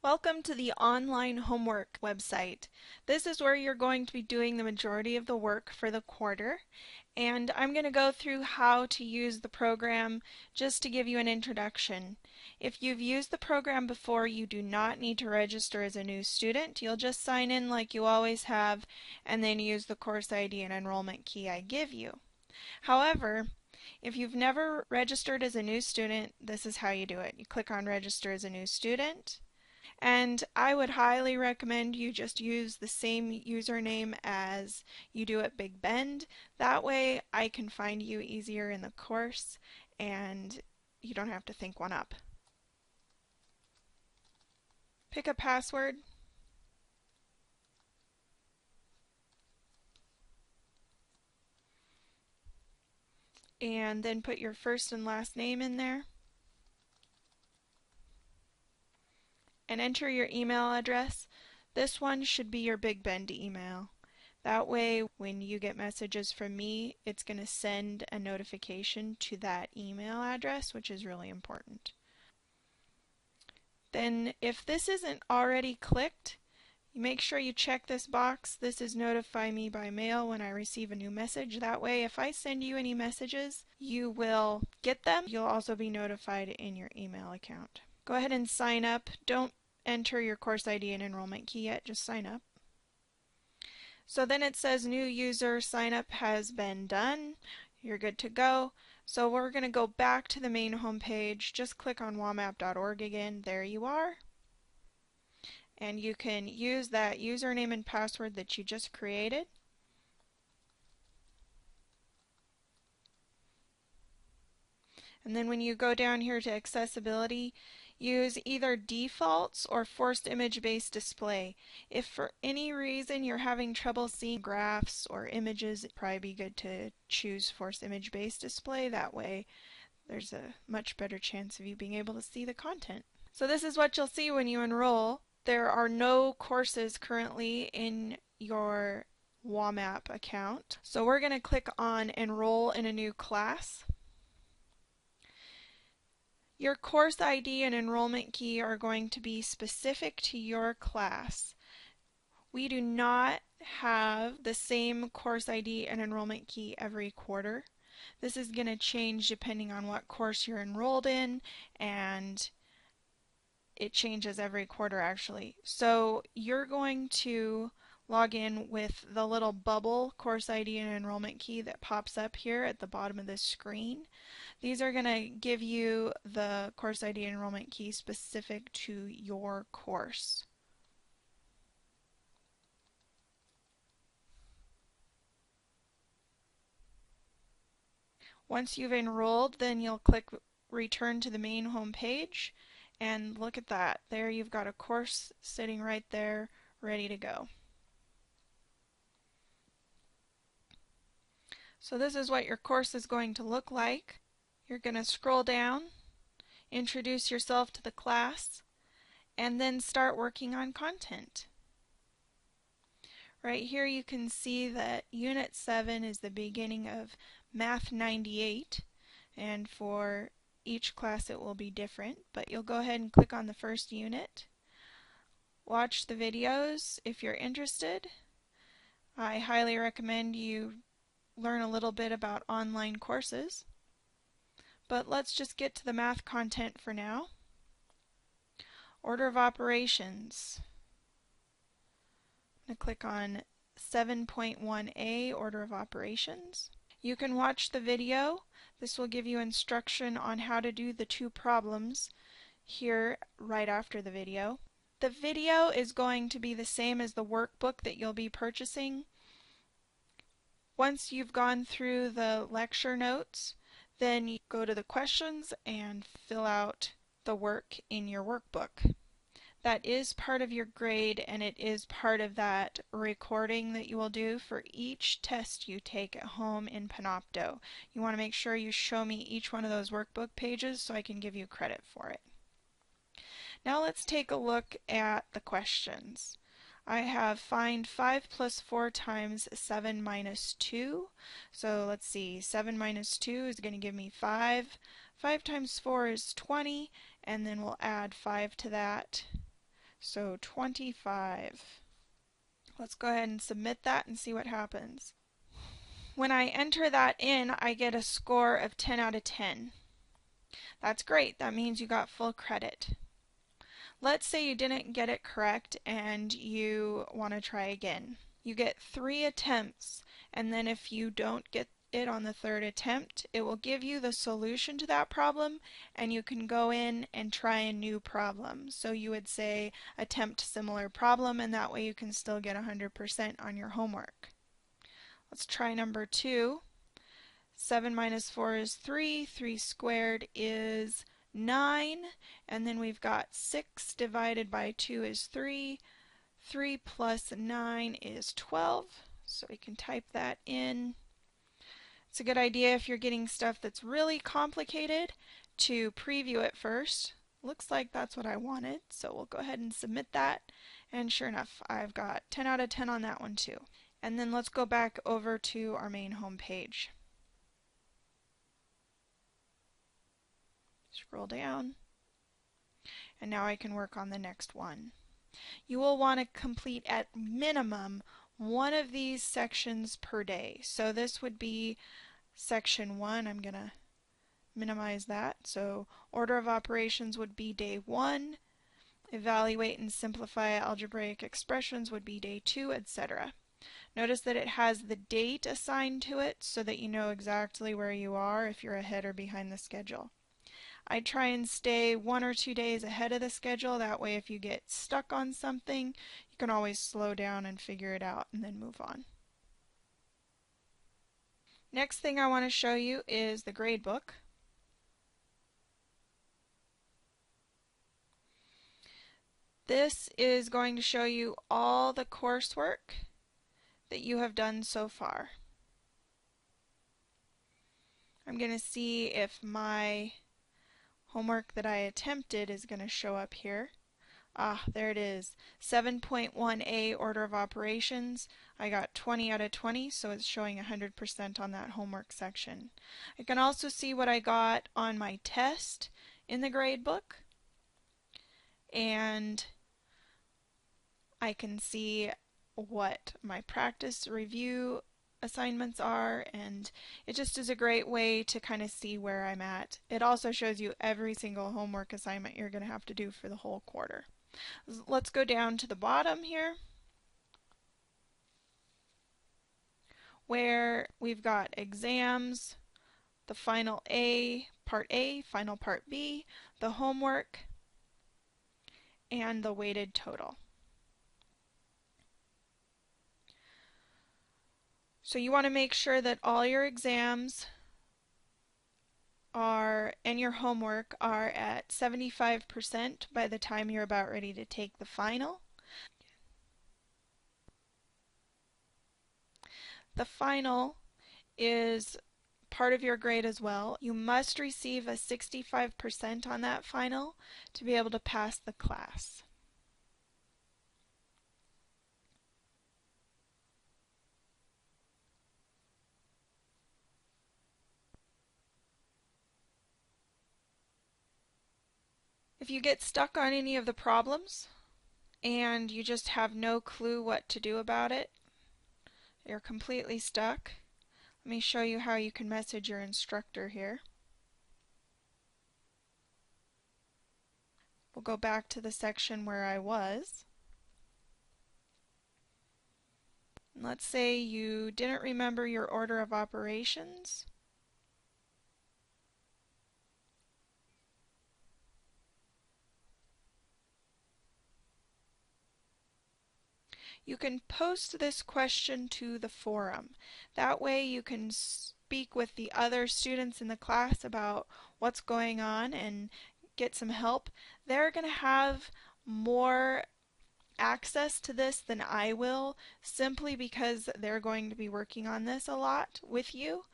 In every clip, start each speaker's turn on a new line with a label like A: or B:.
A: Welcome to the online homework website. This is where you're going to be doing the majority of the work for the quarter, and I'm going to go through how to use the program just to give you an introduction. If you've used the program before, you do not need to register as a new student. You'll just sign in like you always have and then use the course ID and enrollment key I give you. However, if you've never registered as a new student, this is how you do it. You click on Register as a New Student. And I would highly recommend you just use the same username as you do at Big Bend. That way I can find you easier in the course and you don't have to think one up. Pick a password. And then put your first and last name in there. And enter your email address. This one should be your Big Bend email. That way, when you get messages from me, it's going to send a notification to that email address, which is really important. Then, if this isn't already clicked, make sure you check this box. This is notify me by mail when I receive a new message. That way, if I send you any messages, you will get them. You'll also be notified in your email account. Go ahead and sign up. Don't enter your course ID and enrollment key yet, just sign up. So then it says new user sign up has been done. You're good to go. So we're going to go back to the main home page. Just click on wamap.org again. There you are. And you can use that username and password that you just created. And then when you go down here to accessibility, use either defaults or forced image-based display. If for any reason you're having trouble seeing graphs or images, it'd probably be good to choose forced image-based display. That way there's a much better chance of you being able to see the content. So this is what you'll see when you enroll. There are no courses currently in your Wamap account. So we're going to click on Enroll in a New Class. Your course ID and enrollment key are going to be specific to your class. We do not have the same course ID and enrollment key every quarter. This is going to change depending on what course you're enrolled in, and it changes every quarter actually. So you're going to log in with the little bubble course ID and enrollment key that pops up here at the bottom of this screen. These are going to give you the course ID and enrollment key specific to your course. Once you've enrolled, then you'll click Return to the main home page, and look at that. There you've got a course sitting right there, ready to go. So this is what your course is going to look like. You're going to scroll down, introduce yourself to the class, and then start working on content. Right here you can see that Unit 7 is the beginning of Math 98, and for each class it will be different, but you'll go ahead and click on the first unit. Watch the videos if you're interested. I highly recommend you learn a little bit about online courses. But let's just get to the math content for now. Order of operations. I'm going to click on 7.1a, Order of Operations. You can watch the video. This will give you instruction on how to do the two problems here right after the video. The video is going to be the same as the workbook that you'll be purchasing. Once you've gone through the lecture notes, then you go to the questions and fill out the work in your workbook. That is part of your grade, and it is part of that recording that you will do for each test you take at home in Panopto. You want to make sure you show me each one of those workbook pages so I can give you credit for it. Now let's take a look at the questions. I have find 5 plus 4 times 7 minus 2. So let's see, 7 minus 2 is going to give me 5. 5 times 4 is 20, and then we'll add 5 to that. So 25. Let's go ahead and submit that and see what happens. When I enter that in, I get a score of 10 out of 10. That's great. That means you got full credit. Let's say you didn't get it correct and you want to try again. You get 3 attempts, and then if you don't get it on the third attempt, it will give you the solution to that problem, and you can go in and try a new problem. So you would say attempt similar problem, and that way you can still get 100% on your homework. Let's try number 2. 7 minus 4 is 3. 3 squared is 9. And then we've got 6 divided by 2 is 3. 3 plus 9 is 12. So we can type that in. It's a good idea if you're getting stuff that's really complicated to preview it first. Looks like that's what I wanted, so we'll go ahead and submit that. And sure enough, I've got 10 out of 10 on that one too. And then let's go back over to our main home page. Scroll down, and now I can work on the next one. You will want to complete at minimum one of these sections per day. So this would be section 1. I'm going to minimize that. So order of operations would be day 1. Evaluate and simplify algebraic expressions would be day 2, etc. Notice that it has the date assigned to it so that you know exactly where you are if you're ahead or behind the schedule. I try and stay 1 or 2 days ahead of the schedule. That way if you get stuck on something, you can always slow down and figure it out and then move on. Next thing I want to show you is the gradebook. This is going to show you all the coursework that you have done so far. I'm going to see if my homework that I attempted is going to show up here. Ah, there it is. 7.1a order of operations. I got 20 out of 20, so it's showing 100% on that homework section. I can also see what I got on my test in the gradebook, and I can see what my practice review assignments are, and it just is a great way to kind of see where I'm at. It also shows you every single homework assignment you're going to have to do for the whole quarter. Let's go down to the bottom here where we've got exams, the final A, final part B, the homework, and the weighted total. So you want to make sure that all your exams and your homework are at 75% by the time you're about ready to take the final. The final is part of your grade as well. You must receive a 65% on that final to be able to pass the class. If you get stuck on any of the problems and you just have no clue what to do about it, you're completely stuck, let me show you how you can message your instructor here. We'll go back to the section where I was. Let's say you didn't remember your order of operations. You can post this question to the forum. That way you can speak with the other students in the class about what's going on and get some help. They're going to have more access to this than I will, simply because they're going to be working on this a lot with you,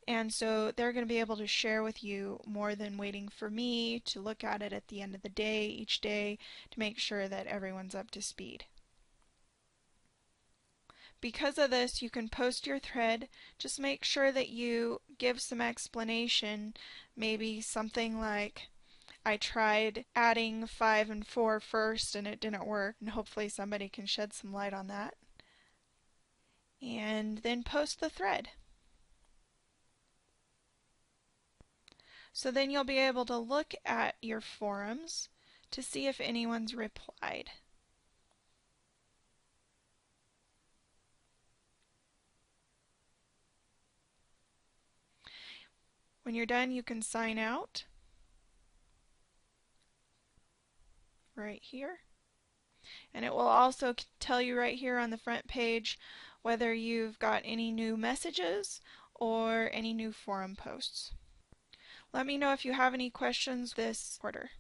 A: and so they're going to be able to share with you more than waiting for me to look at it at the end of the day each day to make sure that everyone's up to speed. Because of this, you can post your thread. Just make sure that you give some explanation, maybe something like, I tried adding 5 and 4 first and it didn't work, and hopefully somebody can shed some light on that. And then post the thread. So then you'll be able to look at your forums to see if anyone's replied. When you're done, you can sign out right here. And it will also tell you right here on the front page whether you've got any new messages or any new forum posts. Let me know if you have any questions this quarter.